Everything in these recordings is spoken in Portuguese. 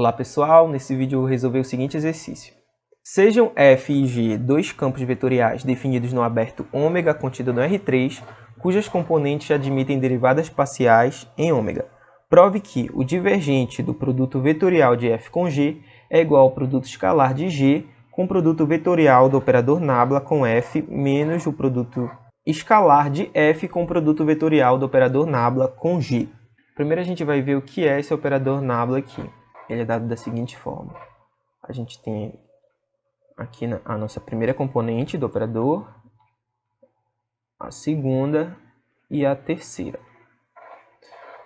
Olá pessoal, nesse vídeo eu vou resolver o seguinte exercício. Sejam f e g dois campos vetoriais definidos no aberto ômega contido no R3, cujas componentes admitem derivadas parciais em ômega. Prove que o divergente do produto vetorial de f com g é igual ao produto escalar de g com o produto vetorial do operador nabla com f menos o produto escalar de f com o produto vetorial do operador nabla com g. Primeiro a gente vai ver o que é esse operador nabla aqui. Ele é dado da seguinte forma. A gente tem aqui a nossa primeira componente do operador, a segunda e a terceira.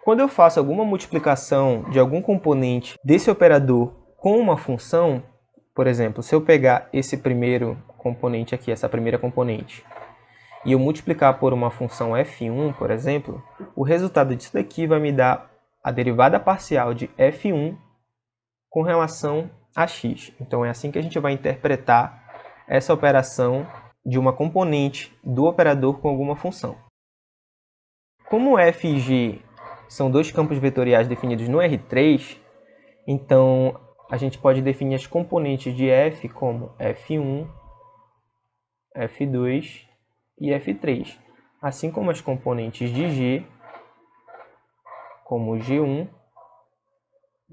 Quando eu faço alguma multiplicação de algum componente desse operador com uma função, por exemplo, se eu pegar esse primeiro componente aqui, essa primeira componente, e eu multiplicar por uma função f1, por exemplo, o resultado disso daqui vai me dar a derivada parcial de f1 com relação a x. Então é assim que a gente vai interpretar essa operação de uma componente do operador com alguma função. Como f e g são dois campos vetoriais definidos no R3, então a gente pode definir as componentes de f como f1, f2 e f3, assim como as componentes de g como g1,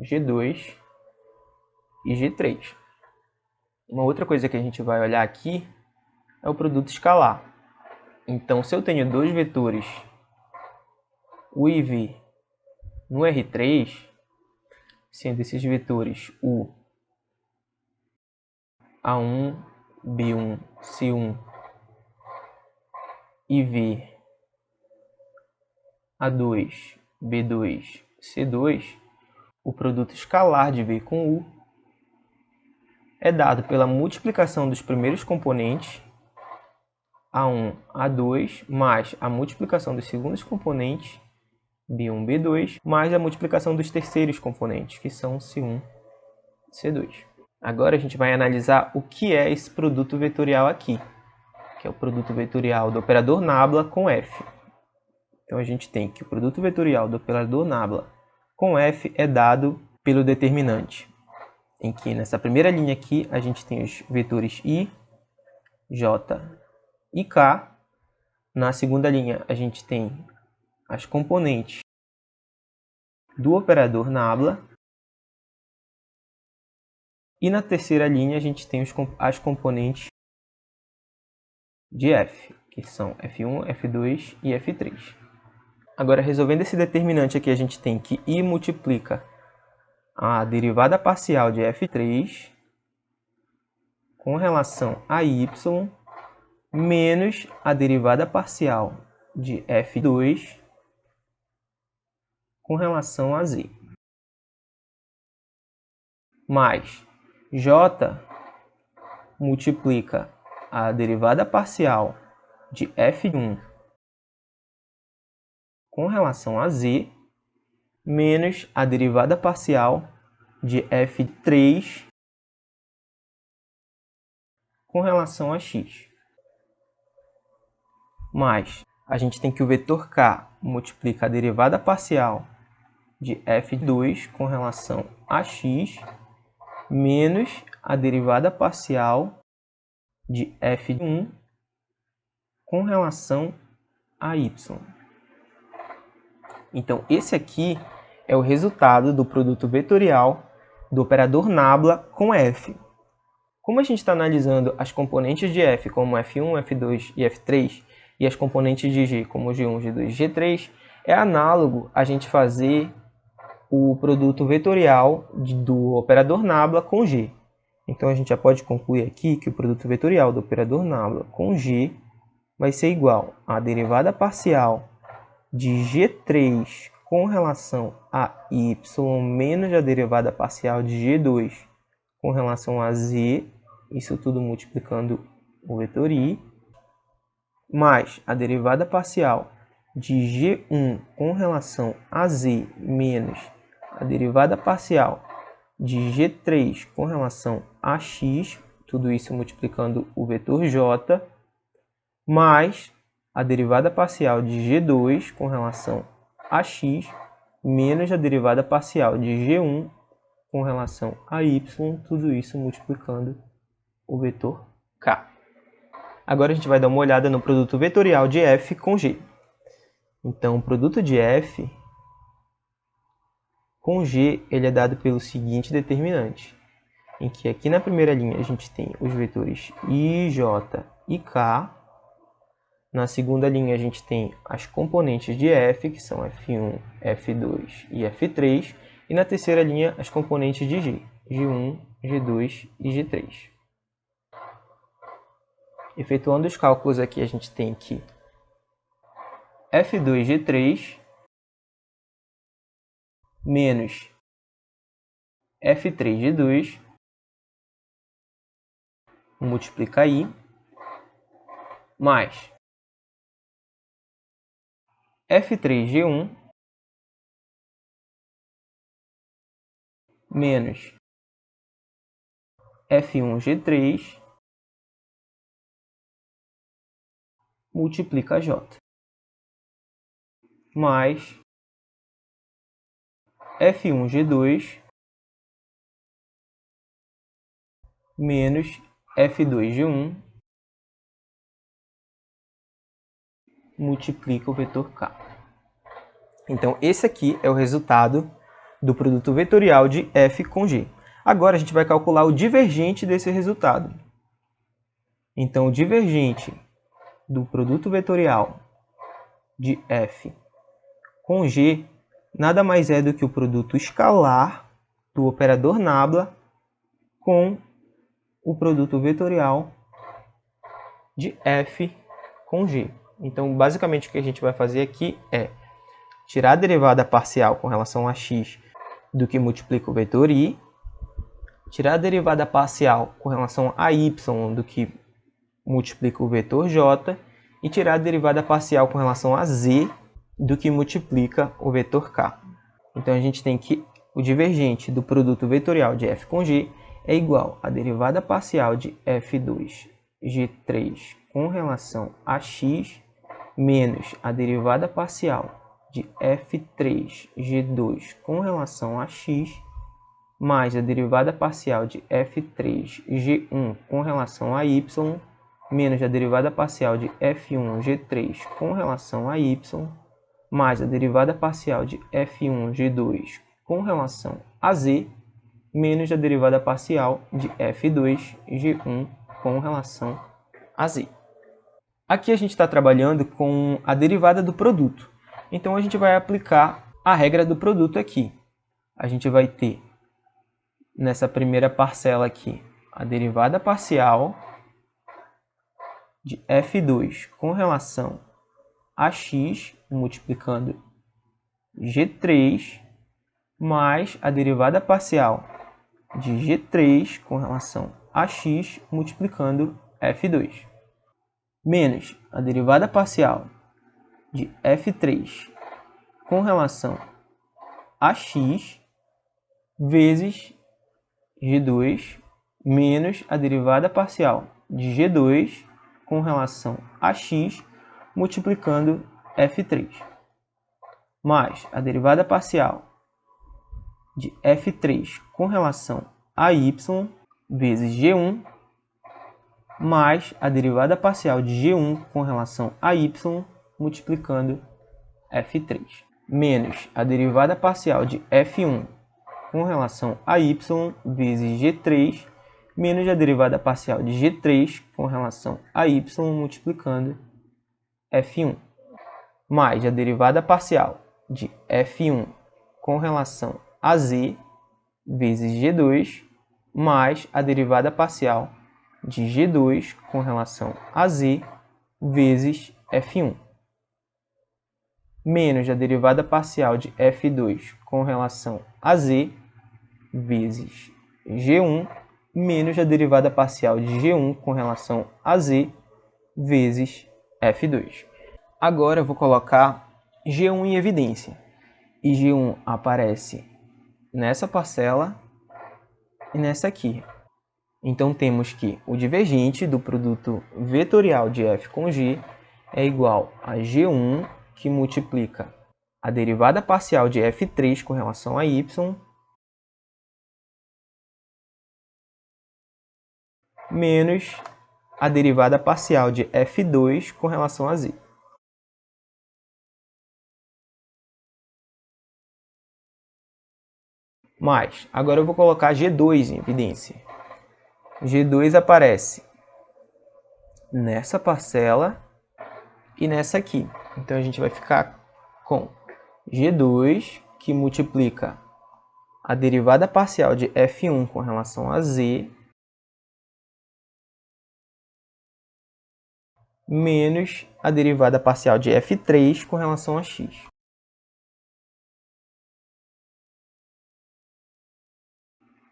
g2 e G3. Uma outra coisa que a gente vai olhar aqui é o produto escalar. Então, se eu tenho dois vetores U e V no R3, sendo esses vetores U, A1, B1, C1 e V, A2, B2, C2, o produto escalar de V com U é dado pela multiplicação dos primeiros componentes, A1, A2, mais a multiplicação dos segundos componentes, B1, B2, mais a multiplicação dos terceiros componentes, que são C1, C2. Agora a gente vai analisar o que é esse produto vetorial aqui, que é o produto vetorial do operador nabla com f. Então a gente tem que o produto vetorial do operador nabla com f é dado pelo determinante, em que nessa primeira linha aqui a gente tem os vetores I, J e K. Na segunda linha a gente tem as componentes do operador nabla. E na terceira linha a gente tem as componentes de f, que são f1, f2 e f3. Agora, resolvendo esse determinante aqui, a gente tem que I multiplica a derivada parcial de f3 com relação a y menos a derivada parcial de f2 com relação a z. Mais j multiplica a derivada parcial de f1 com relação a z menos a derivada parcial de f3 com relação a x. Mais, a gente tem que o vetor k multiplica a derivada parcial de f2 com relação a x menos a derivada parcial de f1 com relação a y. Então, esse aqui é o resultado do produto vetorial do operador nabla com f. Como a gente está analisando as componentes de f como f1, f2 e f3 e as componentes de g como g1, g2 e g3, é análogo a gente fazer o produto vetorial do operador nabla com g. Então a gente já pode concluir aqui que o produto vetorial do operador nabla com g vai ser igual à derivada parcial de g3 com relação a y menos a derivada parcial de g2 com relação a z, isso tudo multiplicando o vetor i, mais a derivada parcial de g1 com relação a z menos a derivada parcial de g3 com relação a x, tudo isso multiplicando o vetor j, mais a derivada parcial de g2 com relação AX menos a derivada parcial de G1 com relação a Y, tudo isso multiplicando o vetor K. Agora a gente vai dar uma olhada no produto vetorial de F com G. Então, o produto de F com G ele é dado pelo seguinte determinante, em que aqui na primeira linha a gente tem os vetores I, J e K. Na segunda linha a gente tem as componentes de F, que são F1, F2 e F3. E na terceira linha as componentes de G, G1, G2 e G3. Efetuando os cálculos aqui, a gente tem que F2G3 menos F3G2 multiplica I mais F3G1 menos F1G3 multiplica J mais F1G2 menos F2G1 multiplica o vetor K. Então, esse aqui é o resultado do produto vetorial de F com G. Agora, a gente vai calcular o divergente desse resultado. Então, o divergente do produto vetorial de F com G nada mais é do que o produto escalar do operador nabla com o produto vetorial de F com G. Então, basicamente, o que a gente vai fazer aqui é tirar a derivada parcial com relação a x do que multiplica o vetor I, tirar a derivada parcial com relação a y do que multiplica o vetor j e tirar a derivada parcial com relação a z do que multiplica o vetor k. Então, a gente tem que o divergente do produto vetorial de f com g é igual à derivada parcial de f2g3 com relação a x menos a derivada parcial de f3g2 com relação a x mais a derivada parcial de f3g1 com relação a y menos a derivada parcial de f1g3 com relação a y mais a derivada parcial de f1g2 com relação a z menos a derivada parcial de f2g1 com relação a z. Aqui a gente está trabalhando com a derivada do produto. Então, a gente vai aplicar a regra do produto aqui. A gente vai ter, nessa primeira parcela aqui, a derivada parcial de f2 com relação a x, multiplicando g3, mais a derivada parcial de g3 com relação a x, multiplicando f2, menos a derivada parcial de f3 com relação a x vezes g2 menos a derivada parcial de g2 com relação a x multiplicando f3 mais a derivada parcial de f3 com relação a y vezes g1 mais a derivada parcial de g1 com relação a y multiplicando f3, menos a derivada parcial de f1 com relação a y vezes g3, menos a derivada parcial de g3 com relação a y multiplicando f1, mais a derivada parcial de f1 com relação a z vezes g2, mais a derivada parcial de g2 com relação a z vezes f1, menos a derivada parcial de f2 com relação a z vezes g1, menos a derivada parcial de g1 com relação a z vezes f2. Agora eu vou colocar g1 em evidência. E g1 aparece nessa parcela e nessa aqui. Então, temos que o divergente do produto vetorial de f com g é igual a g1, que multiplica a derivada parcial de f3 com relação a y menos a derivada parcial de f2 com relação a z. Mas, agora eu vou colocar G2 em evidência. G2 aparece nessa parcela e nessa aqui. Então, a gente vai ficar com G2, que multiplica a derivada parcial de f1 com relação a z, menos a derivada parcial de f3 com relação a x.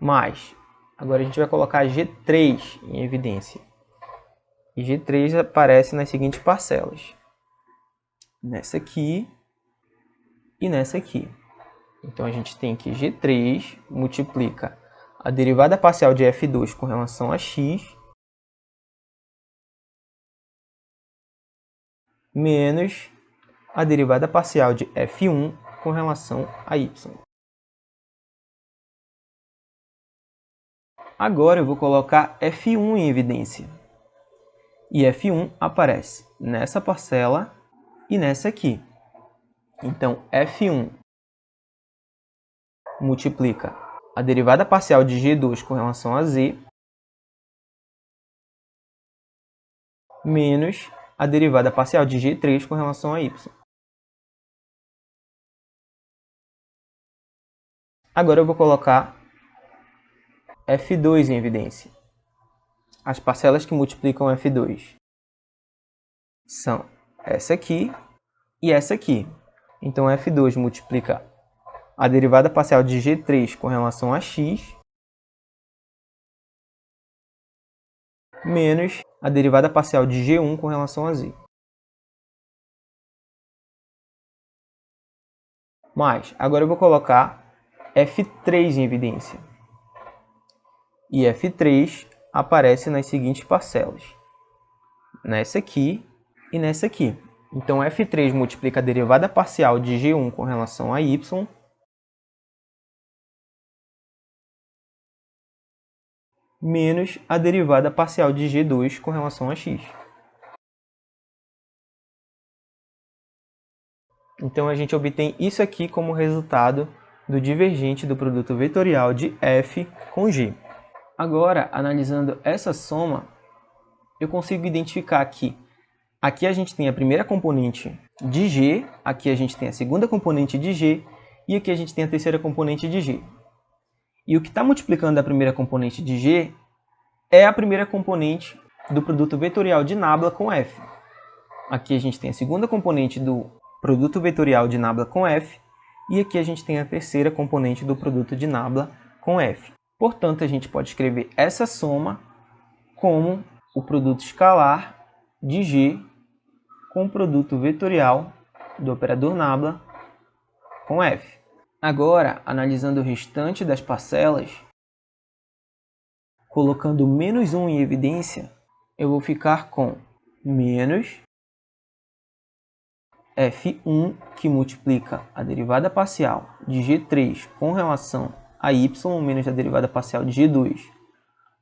Mas, agora a gente vai colocar G3 em evidência. E G3 aparece nas seguintes parcelas. Nessa aqui e nessa aqui. Então, a gente tem que G3 multiplica a derivada parcial de f2 com relação a x, menos a derivada parcial de f1 com relação a y. Agora eu vou colocar f1 em evidência. E f1 aparece nessa parcela e nessa aqui. Então, f1 multiplica a derivada parcial de G2 com relação a z, menos a derivada parcial de G3 com relação a y. Agora eu vou colocar f2 em evidência. As parcelas que multiplicam f2 são essa aqui e essa aqui. Então, f2 multiplica a derivada parcial de G3 com relação a x, menos a derivada parcial de G1 com relação a z. Mas, agora eu vou colocar f3 em evidência. E f3 aparece nas seguintes parcelas. Nessa aqui e nessa aqui. Então, f3 multiplica a derivada parcial de G1 com relação a y, menos a derivada parcial de G2 com relação a x. Então, a gente obtém isso aqui como resultado do divergente do produto vetorial de f com g. Agora, analisando essa soma, eu consigo identificar que aqui a gente tem a primeira componente de g, aqui a gente tem a segunda componente de g, e aqui a gente tem a terceira componente de g. E o que está multiplicando a primeira componente de g é a primeira componente do produto vetorial de nabla com f. Aqui a gente tem a segunda componente do produto vetorial de nabla com f, e aqui a gente tem a terceira componente do produto de nabla com f. Portanto, a gente pode escrever essa soma como o produto escalar de g com o produto vetorial do operador nabla com f. Agora, analisando o restante das parcelas, colocando menos 1 em evidência, eu vou ficar com menos f1, que multiplica a derivada parcial de g3 com relação a y, menos a derivada parcial de G2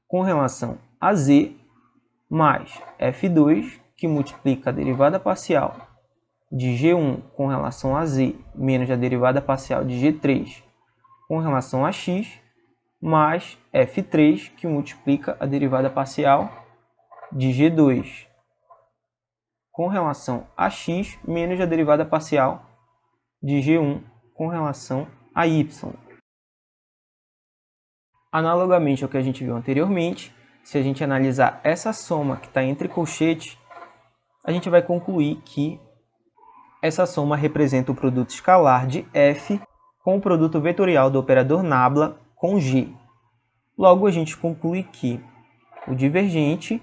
com relação a z, mais f2, que multiplica a derivada parcial de G1 com relação a z, menos a derivada parcial de G3 com relação a x, mais f3, que multiplica a derivada parcial de G2 com relação a x, menos a derivada parcial de G1 com relação a y. Analogamente ao que a gente viu anteriormente, se a gente analisar essa soma que está entre colchetes, a gente vai concluir que essa soma representa o produto escalar de f com o produto vetorial do operador nabla com g. Logo, a gente conclui que o divergente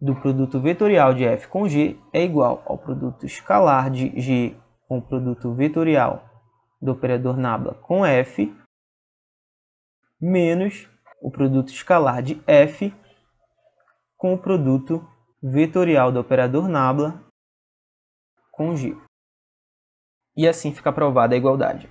do produto vetorial de f com g é igual ao produto escalar de g com o produto vetorial do operador nabla com f, menos o produto escalar de f com o produto vetorial do operador nabla com g. e assim fica provada a igualdade.